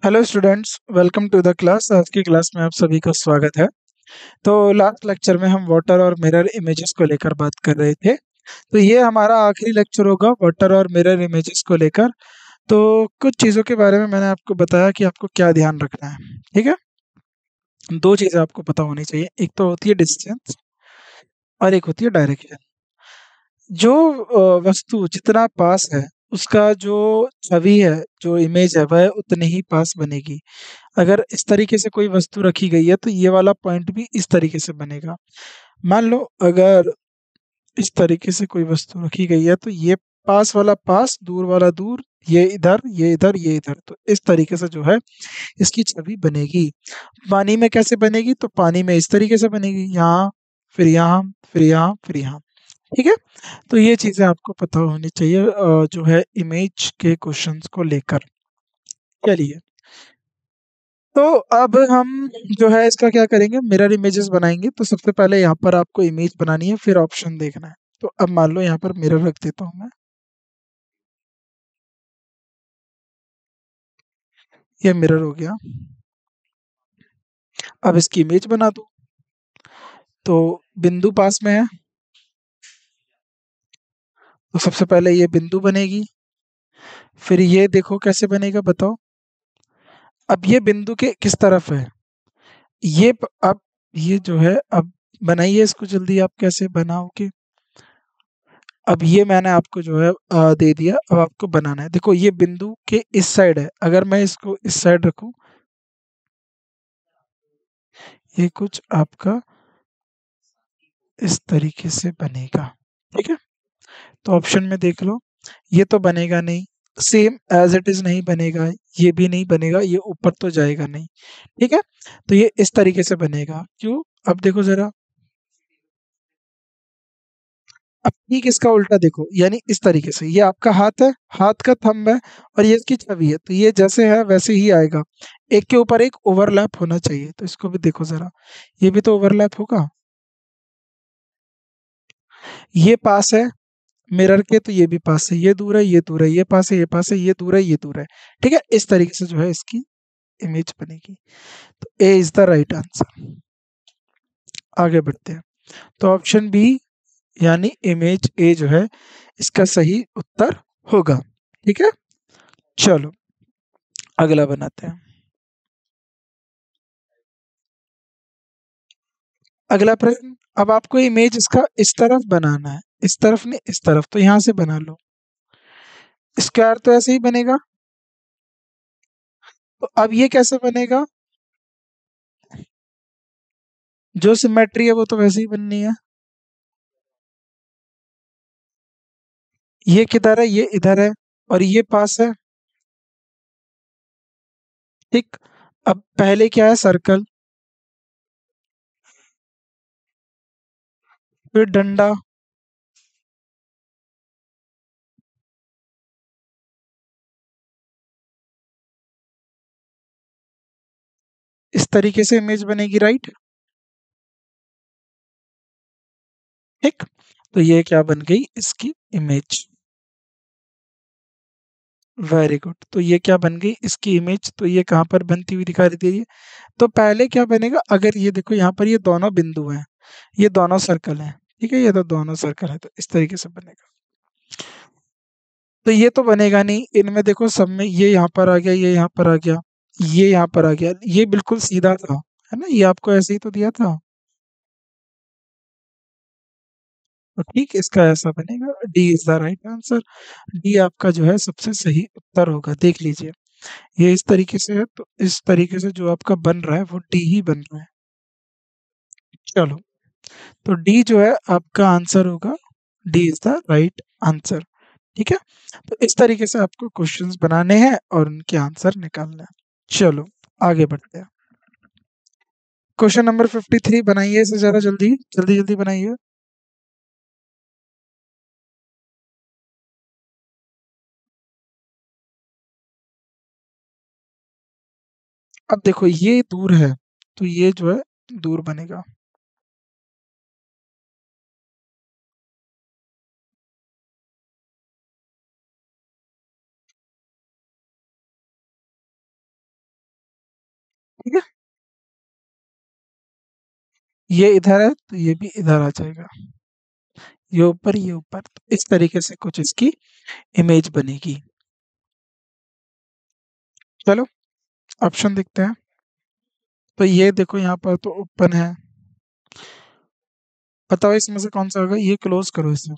Hello students, welcome to the class. आज की class में आप सभी का स्वागत है। तो लास्ट लेक्चर में हम वाटर और मिरर इमेजेस को लेकर बात कर रहे थे। तो ये हमारा आखिरी लेक्चर होगा वाटर और मिरर इमेजेस को लेकर। तो कुछ चीज़ों के बारे में मैंने आपको बताया कि आपको क्या ध्यान रखना है। ठीक है, दो चीज़ें आपको पता होनी चाहिए, एक तो होती है डिस्टेंस और एक होती है डायरेक्शन। जो वस्तु जितना पास है उसका जो छवि है, जो इमेज है, वह उतनी ही पास बनेगी। अगर इस तरीके से कोई वस्तु रखी गई है तो ये वाला पॉइंट भी इस तरीके से बनेगा। मान लो अगर इस तरीके से कोई वस्तु रखी गई है तो ये पास वाला पास, दूर वाला दूर, ये इधर, ये इधर, ये इधर, तो इस तरीके से जो है इसकी छवि बनेगी। पानी में कैसे बनेगी? तो पानी में इस तरीके से बनेगी, यहाँ, फिर यहाँ, फिर यहाँ, फिर यहाँ। ठीक है, तो ये चीजें आपको पता होनी चाहिए जो है इमेज के क्वेश्चंस को लेकर। चलिए, तो अब हम जो है इसका क्या करेंगे, मिरर इमेजेस बनाएंगे। तो सबसे पहले यहाँ पर आपको इमेज बनानी है, फिर ऑप्शन देखना है। तो अब मान लो यहाँ पर मिरर रख देता हूँ मैं। ये मिरर हो गया। अब इसकी इमेज बना दो। तो बिंदु पास में है, तो सबसे पहले ये बिंदु बनेगी। फिर ये देखो कैसे बनेगा, बताओ। अब ये बिंदु के किस तरफ है? अब ये जो है, अब बनाइए इसको जल्दी, आप कैसे बनाओगे? अब ये मैंने आपको जो है दे दिया। अब आपको बनाना है। देखो, ये बिंदु के इस साइड है, अगर मैं इसको इस साइड रखूं, ये कुछ आपका इस तरीके से बनेगा। ठीक है, तो ऑप्शन में देख लो। ये तो बनेगा नहीं, सेम एज इट इज नहीं बनेगा। ये भी नहीं बनेगा, ये ऊपर तो जाएगा नहीं। ठीक है, तो ये इस तरीके से बनेगा। क्यों? अब देखो जरा, अब ठीक इसका उल्टा देखो, यानी इस तरीके से। ये आपका हाथ है, हाथ का थंब है, और ये इसकी छवि है, तो ये जैसे है वैसे ही आएगा। एक के ऊपर एक ओवरलैप होना चाहिए। तो इसको भी देखो जरा, ये भी तो ओवरलैप होगा। ये पास है मिरर के, तो ये भी पास है, ये दूर है, ये दूर है, ये पास है, ये पास है, ये दूर है, ये दूर है। ठीक है, इस तरीके से जो है इसकी इमेज बनेगी। तो A is the right answer. आगे बढ़ते हैं। तो ऑप्शन बी यानी इमेज ए जो है इसका सही उत्तर होगा। ठीक है, चलो अगला बनाते हैं। अगला प्रश्न, अब आपको इमेज इसका इस तरफ बनाना है, इस तरफ नहीं, इस तरफ। तो यहां से बना लो। स्क्वायर तो ऐसे ही बनेगा। तो अब ये कैसे बनेगा? जो सिमेट्री है वो तो वैसे ही बननी है। ये किधर है? ये इधर है, और ये पास है। ठीक, अब पहले क्या है? सर्कल, फिर डंडा। इस तरीके से इमेज बनेगी, राइट। ठीक, तो ये क्या बन गई इसकी इमेज? Very good. तो ये क्या बन गई इसकी इमेज? तो ये कहाँ पर बनती हुई दिखाई दे रही है? तो पहले क्या बनेगा, अगर ये देखो यहाँ पर ये दोनों बिंदु हैं, ये दोनों सर्कल हैं। ठीक है, ये तो दोनों सर्कल है, तो इस तरीके से बनेगा। तो ये तो बनेगा नहीं, इनमें देखो सब में ये यहाँ पर आ गया, ये यहाँ पर आ गया, ये यहाँ पर आ गया, ये बिल्कुल सीधा था, है ना, ये आपको ऐसे ही तो दिया था। तो ठीक, इसका ऐसा बनेगा, D is the right answer. D आपका जो है सबसे सही उत्तर होगा। देख लीजिए, ये इस तरीके से है, तो इस तरीके से जो आपका बन रहा है वो डी ही बन रहा है। चलो, तो डी जो है आपका आंसर होगा। D is the right answer. ठीक है, तो इस तरीके से आपको क्वेश्चंस बनाने हैं और उनके आंसर निकालने हैं। चलो आगे बढ़ते हैं। क्वेश्चन नंबर 53 बनाइए, इसे जरा जल्दी जल्दी जल्दी बनाइए। अब देखो ये दूर है, तो ये जो है दूर बनेगा। ये इधर है तो ये भी इधर आ जाएगा, ये ऊपर ये ऊपर, तो इस तरीके से कुछ इसकी इमेज बनेगी। चलो ऑप्शन देखते हैं। तो ये देखो यहाँ पर तो ओपन है, बताओ इसमें से कौन सा होगा, ये क्लोज करो इसे।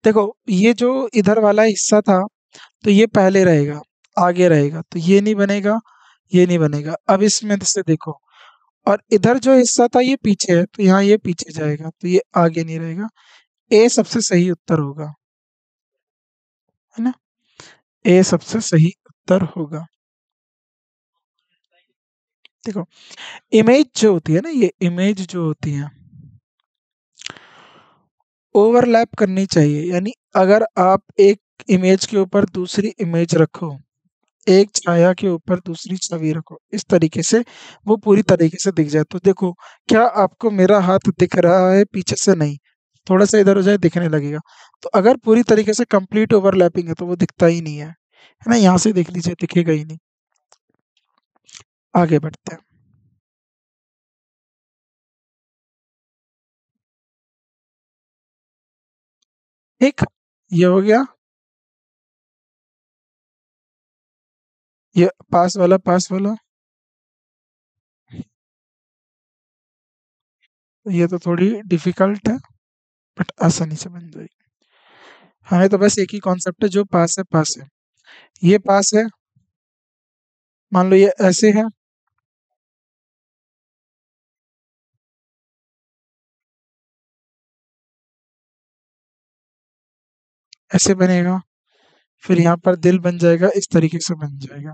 देखो ये जो इधर वाला हिस्सा था, तो ये पहले रहेगा, आगे रहेगा, तो ये नहीं बनेगा, ये नहीं बनेगा। अब इसमें से देखो, और इधर जो हिस्सा था ये पीछे है, तो यहाँ ये पीछे जाएगा, तो ये आगे नहीं रहेगा। ए सबसे सही उत्तर होगा, है ना, ए सबसे सही उत्तर होगा। देखो इमेज जो होती है ना, ये इमेज जो होती है ओवरलैप करनी चाहिए, यानी अगर आप एक इमेज के ऊपर दूसरी इमेज रखो, एक छाया के ऊपर दूसरी छवि रखो, इस तरीके से वो पूरी तरीके से दिख जाए। तो देखो, क्या आपको मेरा हाथ दिख रहा है पीछे से? नहीं, थोड़ा सा इधर हो जाए दिखने लगेगा। तो अगर पूरी तरीके से कंप्लीट ओवरलैपिंग है तो वो दिखता ही नहीं है ना, यहाँ से देख लीजिए, दिखेगा ही नहीं। आगे बढ़ते हैं। ठीक, ये हो गया। ये पास वाला, ये तो थोड़ी डिफिकल्ट है, बट आसानी से बन जाएगी। हमें तो बस एक ही कॉन्सेप्ट है, जो पास है पास है। ये पास है, मान लो ये ऐसे है, ऐसे बनेगा, फिर यहाँ पर दिल बन जाएगा, इस तरीके से बन जाएगा।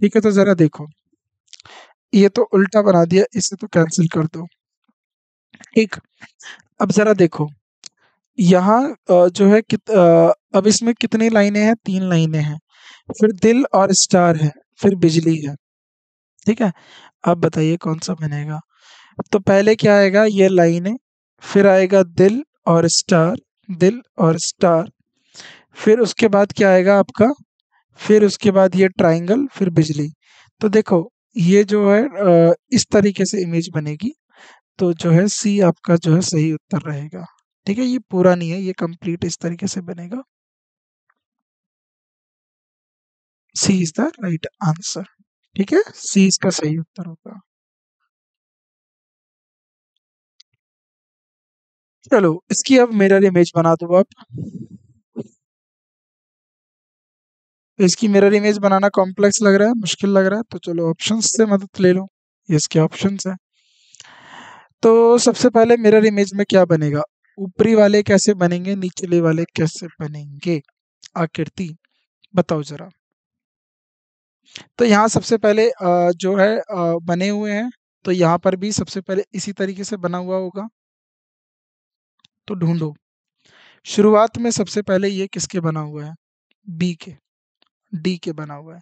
ठीक है, तो जरा देखो, ये तो उल्टा बना दिया, इसे तो कैंसिल कर दो। ठीक, अब जरा देखो, यहाँ जो है अब इसमें कितनी लाइनें हैं? 3 लाइनें हैं, फिर दिल और स्टार है, फिर बिजली है। ठीक है, अब बताइए कौन सा बनेगा। तो पहले क्या आएगा? ये लाइनें, फिर आएगा दिल और स्टार, दिल और स्टार, फिर उसके बाद क्या आएगा आपका? फिर उसके बाद ये ट्रायंगल, फिर बिजली। तो देखो, ये जो है इस तरीके से इमेज बनेगी। तो जो है सी आपका जो है सही उत्तर रहेगा। ठीक है, ये पूरा नहीं है, ये कंप्लीट इस तरीके से बनेगा। सी इज द राइट आंसर। ठीक है, सी इसका सही उत्तर होगा। चलो इसकी अब मिरर इमेज बना दो आप। तो इसकी मिरर इमेज बनाना कॉम्प्लेक्स लग रहा है, मुश्किल लग रहा है, तो चलो ऑप्शंस से मदद ले लो। ये इसके ऑप्शंस है। तो सबसे पहले मिरर इमेज में क्या बनेगा? ऊपरी वाले कैसे बनेंगे, निचले वाले कैसे बनेंगे? आकृति बताओ जरा। तो यहाँ सबसे पहले जो है बने हुए हैं, तो यहाँ पर भी सबसे पहले इसी तरीके से बना हुआ होगा। तो ढूंढो, शुरुआत में सबसे पहले ये किसके बना हुआ है? बी के, डी के बना हुआ है।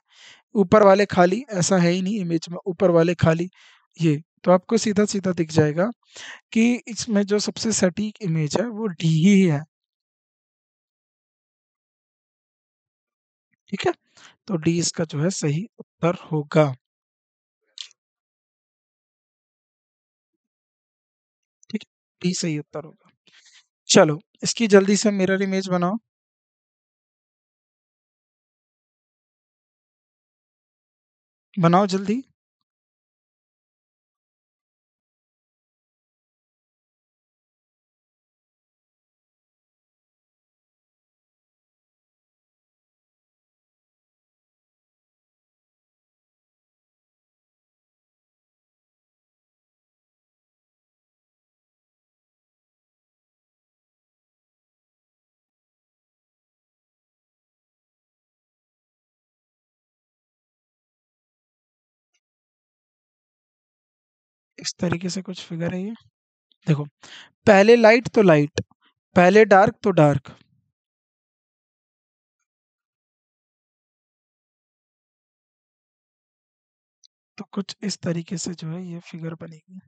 ऊपर वाले खाली, ऐसा है ही नहीं इमेज में, ऊपर वाले खाली। ये तो आपको सीधा सीधा दिख जाएगा कि इसमें जो सबसे सटीक इमेज है वो डी ही है। ठीक है, तो डी इसका जो है सही उत्तर होगा। ठीक है, डी सही उत्तर होगा। चलो इसकी जल्दी से मिरर इमेज बनाओ, बनाओ जल्दी। इस तरीके से कुछ फिगर है ये। देखो, पहले लाइट तो लाइट, पहले डार्क तो डार्क। तो कुछ इस तरीके से जो है ये फिगर बनेगी।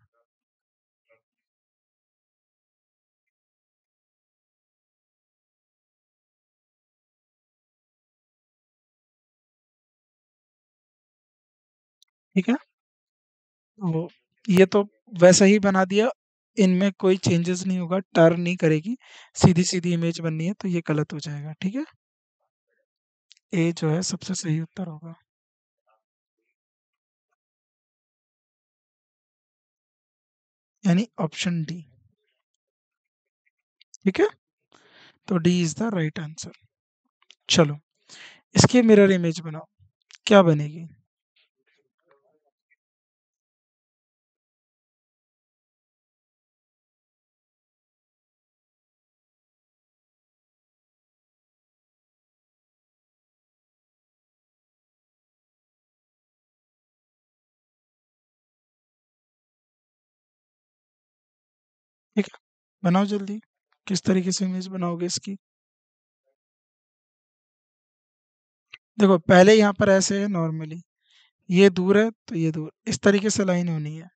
ठीक है, वो ये तो वैसा ही बना दिया, इनमें कोई चेंजेस नहीं होगा, टर्न नहीं करेगी, सीधी सीधी इमेज बननी है, तो ये गलत हो जाएगा, ठीक है। ए जो है सबसे सही उत्तर होगा, यानी ऑप्शन डी। ठीक है, तो D is the right answer. चलो, इसकी मिरर इमेज बनाओ, क्या बनेगी। ठीक है, बनाओ जल्दी, किस तरीके से इमेज बनाओगे इसकी। देखो पहले यहाँ पर ऐसे है नॉर्मली, ये दूर है तो ये दूर, इस तरीके से लाइन होनी है,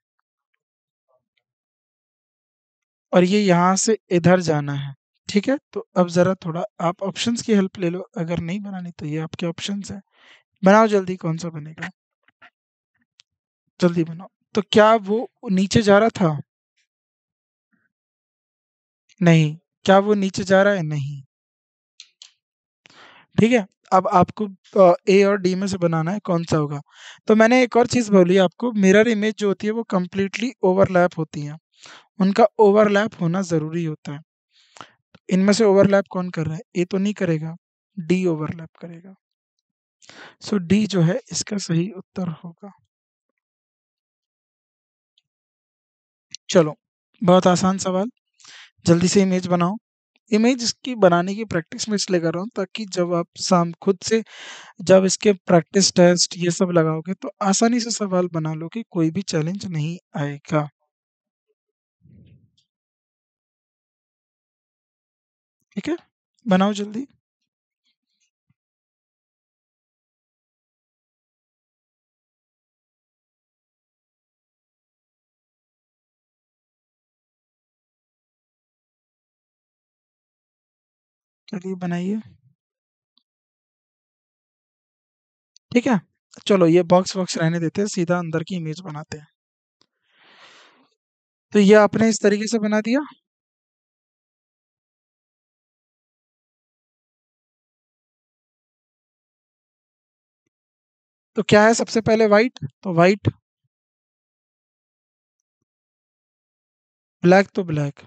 और ये यहाँ से इधर जाना है। ठीक है, तो अब ज़रा थोड़ा आप ऑप्शंस की हेल्प ले लो, अगर नहीं बनानी तो ये आपके ऑप्शंस है। बनाओ जल्दी, कौन सा बनेगा, जल्दी बनाओ। तो क्या वो नीचे जा रहा था? नहीं। क्या वो नीचे जा रहा है? नहीं। ठीक है, अब आपको ए और डी में से बनाना है कौन सा होगा। तो मैंने एक और चीज़ बोली आपको, मिरर इमेज जो होती है वो कम्प्लीटली ओवरलैप होती है, उनका ओवरलैप होना ज़रूरी होता है। इनमें से ओवरलैप कौन कर रहा है? ए तो नहीं करेगा, डी ओवरलैप करेगा। सो डी जो है इसका सही उत्तर होगा। चलो, बहुत आसान सवाल, जल्दी से इमेज बनाओ। इमेज की बनाने की प्रैक्टिस मैं इसलिए कर रहा हूँ ताकि जब आप शाम खुद से जब इसके प्रैक्टिस टेस्ट ये सब लगाओगे तो आसानी से सवाल बना लो कि कोई भी चैलेंज नहीं आएगा। ठीक है, बनाओ जल्दी। चलिए बनाइए। ठीक है, चलो ये बॉक्स वॉक्स रहने देते हैं, सीधा अंदर की इमेज बनाते हैं। तो ये आपने इस तरीके से बना दिया। तो क्या है सबसे पहले? वाइट, तो वाइट। ब्लैक, तो ब्लैक।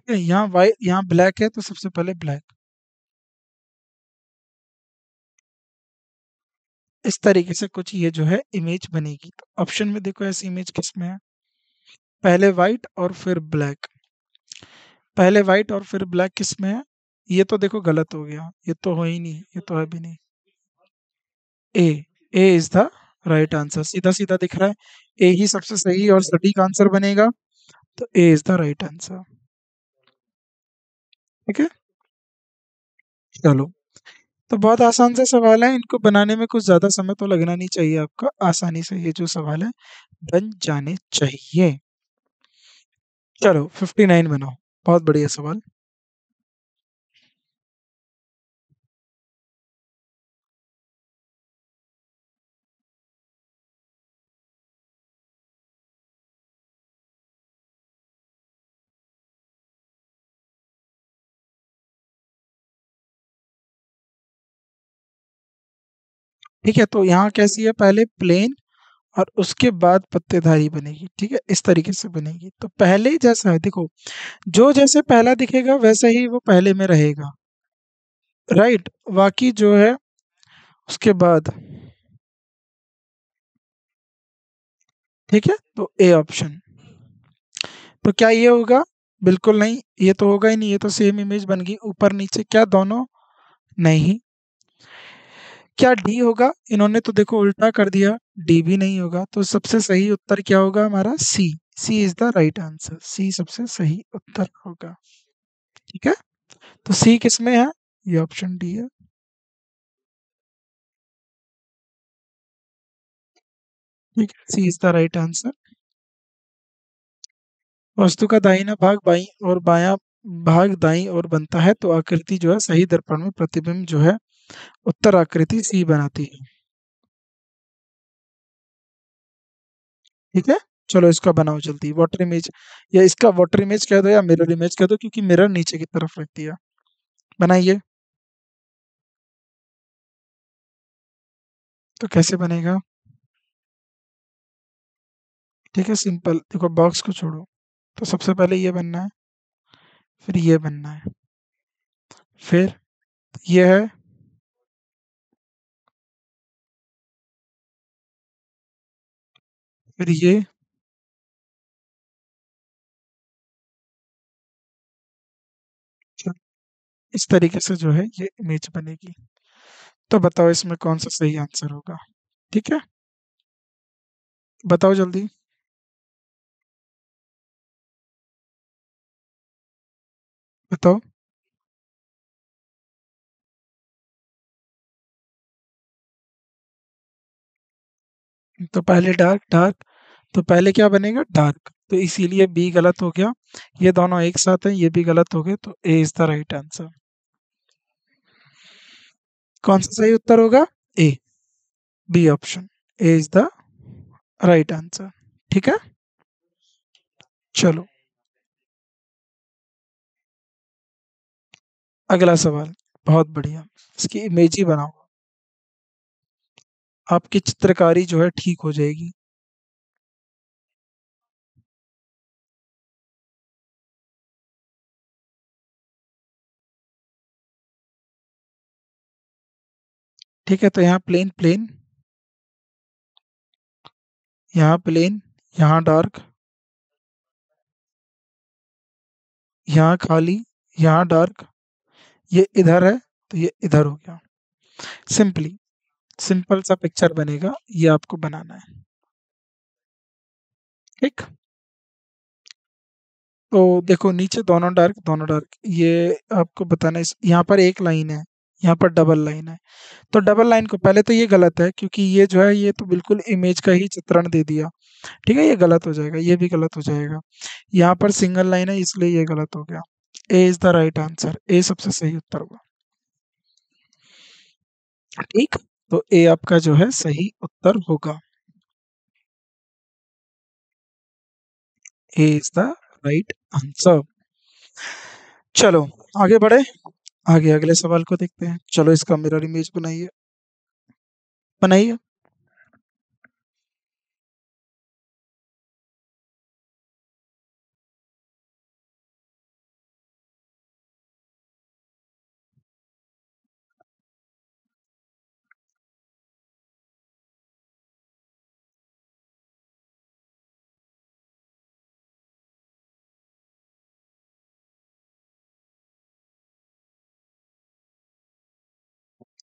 यहाँ वाइट, यहाँ ब्लैक है तो सबसे पहले ब्लैक। इस तरीके से कुछ ये जो है इमेज बनेगी। तो ऑप्शन में देखो ऐसी इमेज किसमें है, पहले वाइट और फिर ब्लैक। पहले वाइट और फिर ब्लैक किसमें है? ये तो देखो गलत हो गया, ये तो हो ही नहीं, ये तो है भी नहीं। ए, ए इज द राइट आंसर, सीधा सीधा दिख रहा है, ए ही सबसे सही और सटीक आंसर बनेगा, तो A is the right answer. ठीक है, चलो, तो बहुत आसान सा सवाल है, इनको बनाने में कुछ ज्यादा समय तो लगना नहीं चाहिए आपका, आसानी से ये जो सवाल है बन जाने चाहिए। चलो 59 बनाओ, बहुत बढ़िया सवाल। ठीक है, तो यहाँ कैसी है, पहले प्लेन और उसके बाद पत्तेधारी बनेगी। ठीक है, इस तरीके से बनेगी, तो पहले जैसा है देखो, जो जैसे पहला दिखेगा वैसे ही वो पहले में रहेगा, राइट। बाकी जो है उसके बाद। ठीक है, तो ए ऑप्शन। तो क्या ये होगा? बिल्कुल नहीं, ये तो होगा ही नहीं, ये तो सेम इमेज बन गई ऊपर नीचे, क्या दोनों? नहीं। क्या डी होगा? इन्होंने तो देखो उल्टा कर दिया, डी भी नहीं होगा, तो सबसे सही उत्तर क्या होगा हमारा? सी। सी इज द राइट आंसर, सी सबसे सही उत्तर होगा। ठीक है, तो सी किस में है? ये ऑप्शन डी है। ठीक है, सी इज द राइट आंसर। वस्तु का दाहिना भाग बाईं और बायां भाग दाईं ओर बनता है तो आकृति जो है सही दर्पण में प्रतिबिंब जो है उत्तर आकृति सी बनाती है। ठीक है, चलो इसका बनाओ जल्दी वाटर इमेज, या इसका वाटर इमेज कह दो या मिरर इमेज कह दो, क्योंकि मिरर नीचे की तरफ रखती है। बनाइए। तो कैसे बनेगा? ठीक है, सिंपल, देखो बॉक्स को छोड़ो। तो सबसे पहले ये बनना है, फिर ये बनना है, फिर ये है, फिर ये। चल, इस तरीके से जो है ये इमेज बनेगी। तो बताओ इसमें कौन सा सही आंसर होगा? ठीक है, बताओ जल्दी। बताओ। तो पहले डार्क डार्क, तो पहले क्या बनेगा? डार्क, तो इसीलिए बी गलत हो गया। ये दोनों एक साथ हैं, ये भी गलत हो गए, तो A is the right answer. कौन सा सही उत्तर होगा? A, B option, A is the right answer. ठीक है, चलो अगला सवाल। बहुत बढ़िया, इसकी इमेज ही बनाओ, आपकी चित्रकारी जो है ठीक हो जाएगी। ठीक है, तो यहाँ प्लेन प्लेन, यहाँ प्लेन, यहाँ डार्क, यहाँ खाली, यहाँ डार्क, ये इधर है तो ये इधर हो गया। सिंपली, सिंपल सा पिक्चर बनेगा, ये आपको बनाना है। ठीक, तो देखो नीचे दोनों डार्क, ये आपको बताना है। यहाँ पर एक लाइन है, यहाँ पर डबल लाइन है। तो डबल लाइन को पहले तो ये गलत है, क्योंकि ये जो है ये तो बिल्कुल इमेज का ही चित्रण दे दिया। ठीक है, ये गलत हो जाएगा, ये भी गलत हो जाएगा। यहाँ पर सिंगल लाइन है इसलिए ये गलत हो गया। ए इज द राइट आंसर, ए सबसे सही उत्तर होगा। ठीक, तो ए आपका जो है सही उत्तर होगा। A is the right answer. चलो आगे बढ़े, आगे अगले सवाल को देखते हैं। चलो इसका मिरर इमेज बनाइए, बनाइए।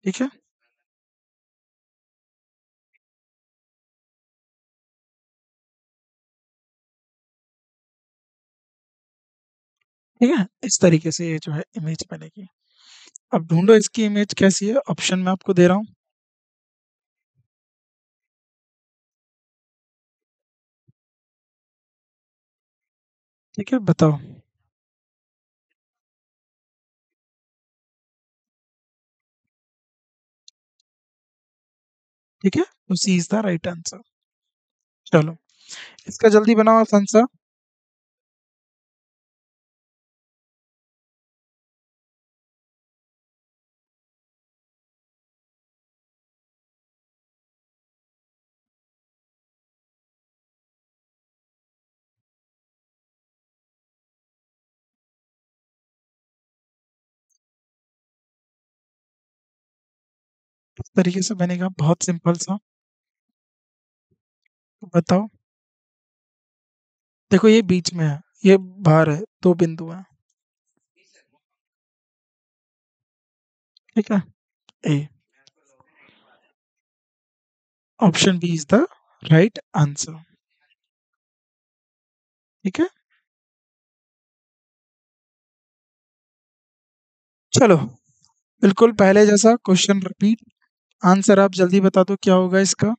ठीक है, ठीक है, इस तरीके से ये जो है इमेज बनेगी। अब ढूंढो इसकी इमेज कैसी है, ऑप्शन मैं आपको दे रहा हूँ। ठीक है, बताओ। ठीक है, तो सी इज द राइट आंसर। चलो इसका जल्दी बनाओ आसान सा। इस तरीके से बनेगा, बहुत सिंपल सा। तो बताओ। देखो ये बीच में है, ये बाहर है, दो बिंदु हैं। ठीक है, A, option B is the right answer. ठीक है, चलो बिल्कुल पहले जैसा क्वेश्चन रिपीट, आंसर आप जल्दी बता दो क्या होगा इसका।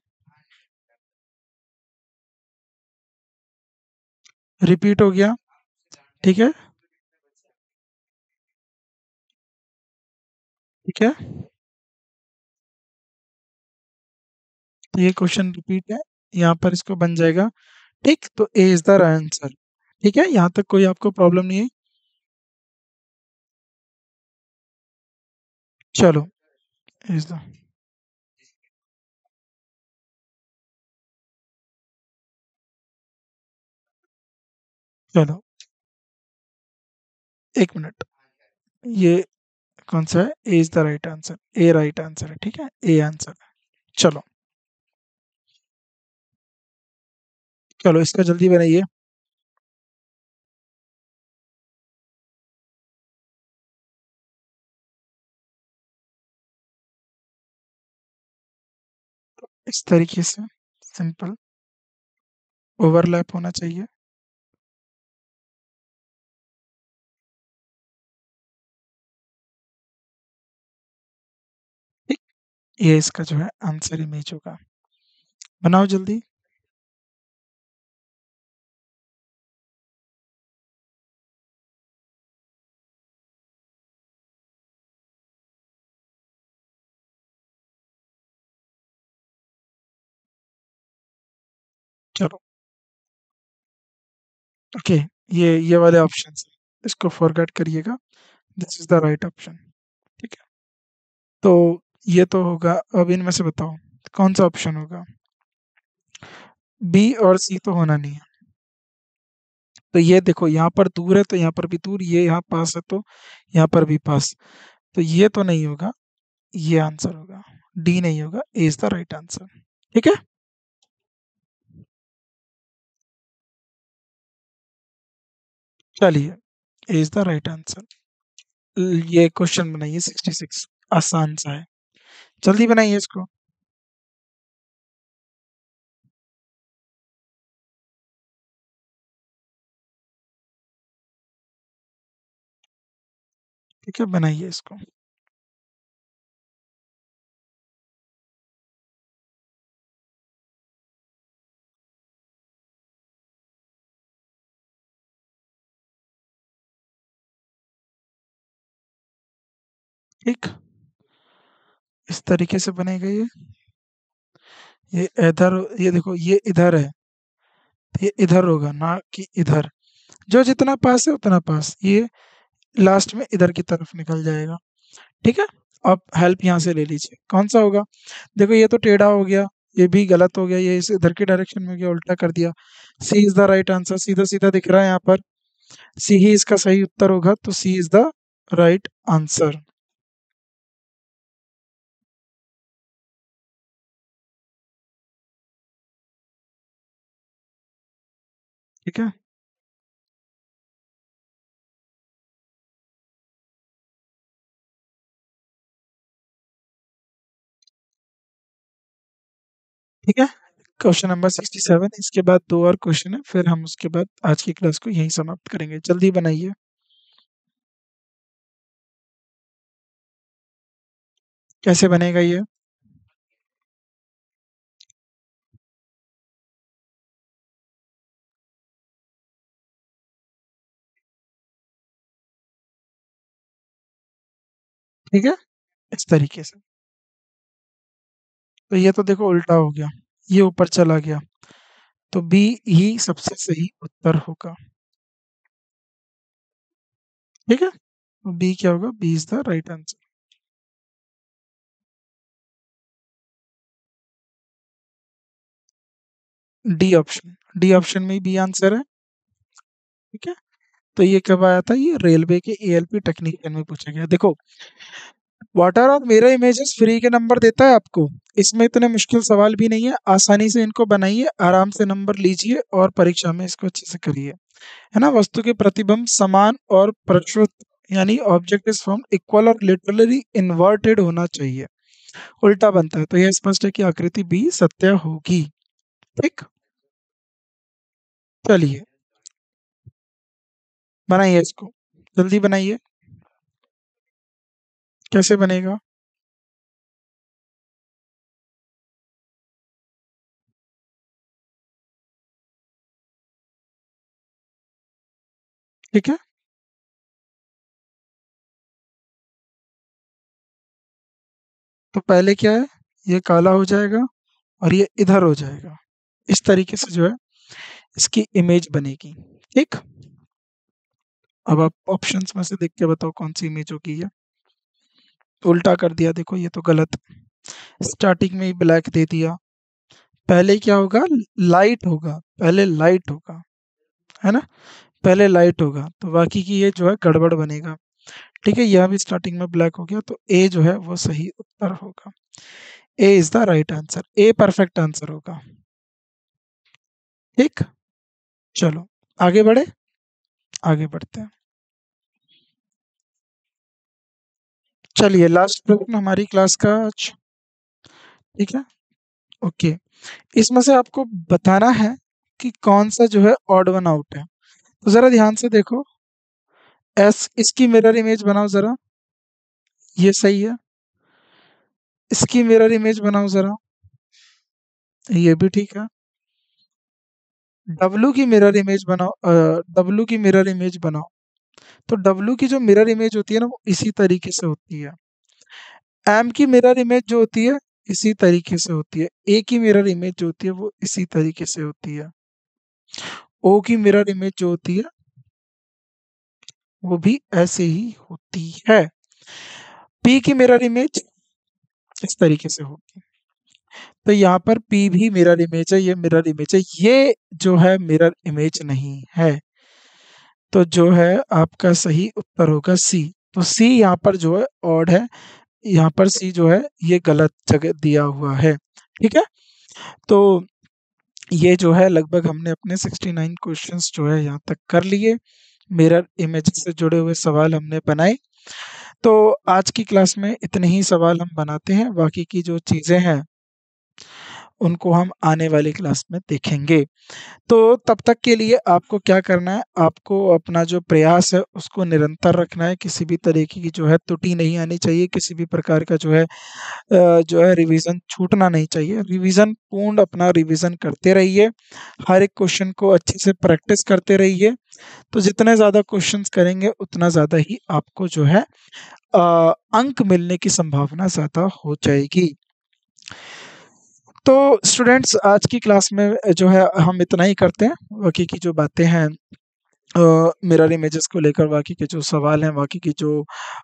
रिपीट हो गया। ठीक है। ठीक है, तो ये क्वेश्चन रिपीट है, यहाँ पर इसको बन जाएगा। ठीक, तो ए इज द आंसर। ठीक है, यहाँ तक कोई आपको प्रॉब्लम नहीं है? चलो, इज द, चलो एक मिनट, ये कौन सा है? A is the right answer, A right answer है। ठीक है, ए आंसर है। चलो, चलो इसका जल्दी बनाइए। इस तरीके से सिंपल ओवरलैप होना चाहिए। ठीक, ये इसका जो है आंसर इमेज होगा। बनाओ जल्दी। चलो, ओके, ये वाले ऑप्शन इसको फॉरगेट करिएगा। This is the right option. ठीक है, तो ये तो होगा। अब इनमें से बताओ कौन सा ऑप्शन होगा? बी और सी तो होना नहीं है। तो ये देखो, यहाँ पर दूर है तो यहाँ पर भी दूर, ये यहाँ पास है तो यहाँ पर भी पास, तो ये तो नहीं होगा। ये आंसर होगा, डी नहीं होगा, A is the right answer. ठीक है, चलिए, ए इज द राइट आंसर। ये क्वेश्चन बनाइए 66, आसान सा है, जल्दी बनाइए इसको। ठीक है, बनाइए इसको। ठीक, इस तरीके से बनेगा ये इधर, ये देखो ये इधर है, तो ये इधर होगा ना कि इधर। जो जितना पास है उतना पास, ये लास्ट में इधर की तरफ निकल जाएगा। ठीक है, अब हेल्प यहाँ से ले लीजिए, कौन सा होगा? देखो ये तो टेढ़ा हो गया, ये भी गलत हो गया, ये इस इधर की डायरेक्शन में हो गया, उल्टा कर दिया। सी इज द राइट आंसर, सीधा सीधा दिख रहा है यहाँ पर, सी ही इसका सही उत्तर होगा, तो सी इज द राइट आंसर। ठीक है। ठीक है, क्वेश्चन नंबर 67, इसके बाद दो और क्वेश्चन है, फिर हम उसके बाद आज की क्लास को यहीं समाप्त करेंगे। जल्दी बनाइए। कैसे बनेगा ये? ठीक है, इस तरीके से। तो ये तो देखो उल्टा हो गया, ये ऊपर चला गया, तो बी ही सबसे सही उत्तर होगा। ठीक है, तो बी क्या होगा? B is the right answer. D option, D option में बी आंसर है। ठीक है, तो ये कब आया था? ये रेलवे के एएलपी टेक्नीशियन में पूछा गया। देखो, वाटर और मेरा इमेजेस फ्री के नंबर देता है आपको, इसमें इतने मुश्किल सवाल भी नहीं है, आसानी से इनको बनाइए, आराम से नंबर लीजिए और परीक्षा में इसको अच्छे से करिए। है ना? वस्तु के प्रतिबिंब समान और प्रश्रुत, यानी ऑब्जेक्ट इज फॉर्म इक्वल और लिटरली इन्वर्टेड होना चाहिए, उल्टा बनता है, तो यह स्पष्ट है कि आकृति बी सत्य होगी। ठीक, चलिए बनाइए इसको, जल्दी बनाइए। कैसे बनेगा? ठीक है। तो पहले क्या है, ये काला हो जाएगा और ये इधर हो जाएगा। इस तरीके से जो है इसकी इमेज बनेगी। ठीक। अब आप ऑप्शंस में से देख के बताओ कौन सी इमेज होगी ये। उल्टा कर दिया, देखो ये तो गलत। स्टार्टिंग में ही ब्लैक दे दिया। पहले क्या होगा, लाइट होगा, पहले लाइट होगा, है ना, पहले लाइट होगा, तो बाकी की ये जो है गड़बड़ बनेगा। ठीक है, यह भी स्टार्टिंग में ब्लैक हो गया, तो ए जो है वो सही उत्तर होगा। A is the right answer, A perfect answer होगा। ठीक। चलो आगे बढ़े, आगे बढ़ते हैं। चलिए लास्ट प्रश्न हमारी क्लास का आज। ठीक है। ओके। इसमें से आपको बताना है कि कौन सा जो है ऑड वन आउट है। तो जरा ध्यान से देखो, एस इसकी मिरर इमेज बनाओ जरा, ये सही है। इसकी मिरर इमेज बनाओ जरा, ये भी ठीक है। डब्लू की मिरर इमेज बनाओ, डब्लू की मिरर इमेज बनाओ। तो डब्लू की जो मिरर इमेज होती है ना वो इसी तरीके से होती है। एम की मिरर इमेज जो होती है इसी तरीके से होती है। ए की मिरर इमेज जो होती है वो इसी तरीके से होती है। ओ की मिरर इमेज जो होती है वो भी ऐसे ही होती है। पी की मिरर इमेज इस तरीके से होगी। तो यहाँ पर पी भी मिरर इमेज है, ये मिरर इमेज है, ये जो है मिरर इमेज नहीं है। तो जो है आपका सही उत्तर होगा सी। तो सी यहाँ पर जो है ऑड है, यहाँ पर सी जो है ये गलत जगह दिया हुआ है। ठीक है। तो ये जो है लगभग हमने अपने 69 क्वेश्चंस जो है यहाँ तक कर लिए। मिरर इमेज से जुड़े हुए सवाल हमने बनाए। तो आज की क्लास में इतने ही सवाल हम बनाते हैं, बाकी की जो चीज़ें हैं उनको हम आने वाली क्लास में देखेंगे। तो तब तक के लिए आपको क्या करना है, आपको अपना जो प्रयास है उसको निरंतर रखना है। किसी भी तरीके की जो है त्रुटि नहीं आनी चाहिए, किसी भी प्रकार का जो है रिवीजन छूटना नहीं चाहिए। रिवीजन पूर्ण अपना रिवीजन करते रहिए, हर एक क्वेश्चन को अच्छे से प्रैक्टिस करते रहिए। तो जितने ज़्यादा क्वेश्चंस करेंगे उतना ज़्यादा ही आपको जो है अंक मिलने की संभावना ज़्यादा हो जाएगी। तो स्टूडेंट्स आज की क्लास में जो है हम इतना ही करते हैं। बाकी की जो बातें हैं मिरर इमेजेस को लेकर, बाकी के जो सवाल हैं, बाकी की जो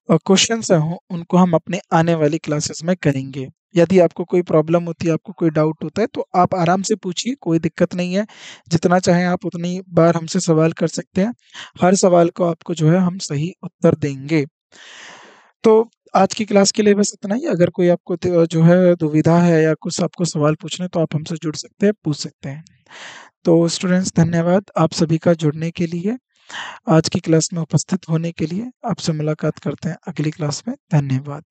क्वेश्चंस हैं उनको हम अपने आने वाली क्लासेस में करेंगे। यदि आपको कोई प्रॉब्लम होती है, आपको कोई डाउट होता है, तो आप आराम से पूछिए, कोई दिक्कत नहीं है। जितना चाहें आप उतनी बार हमसे सवाल कर सकते हैं। हर सवाल को आपको जो है हम सही उत्तर देंगे। तो आज की क्लास के लिए बस इतना ही। अगर कोई आपको जो है दुविधा है या कुछ आपको सवाल पूछने, तो आप हमसे जुड़ सकते हैं, पूछ सकते हैं। तो स्टूडेंट्स धन्यवाद आप सभी का जुड़ने के लिए, आज की क्लास में उपस्थित होने के लिए। आपसे मुलाकात करते हैं अगली क्लास में। धन्यवाद।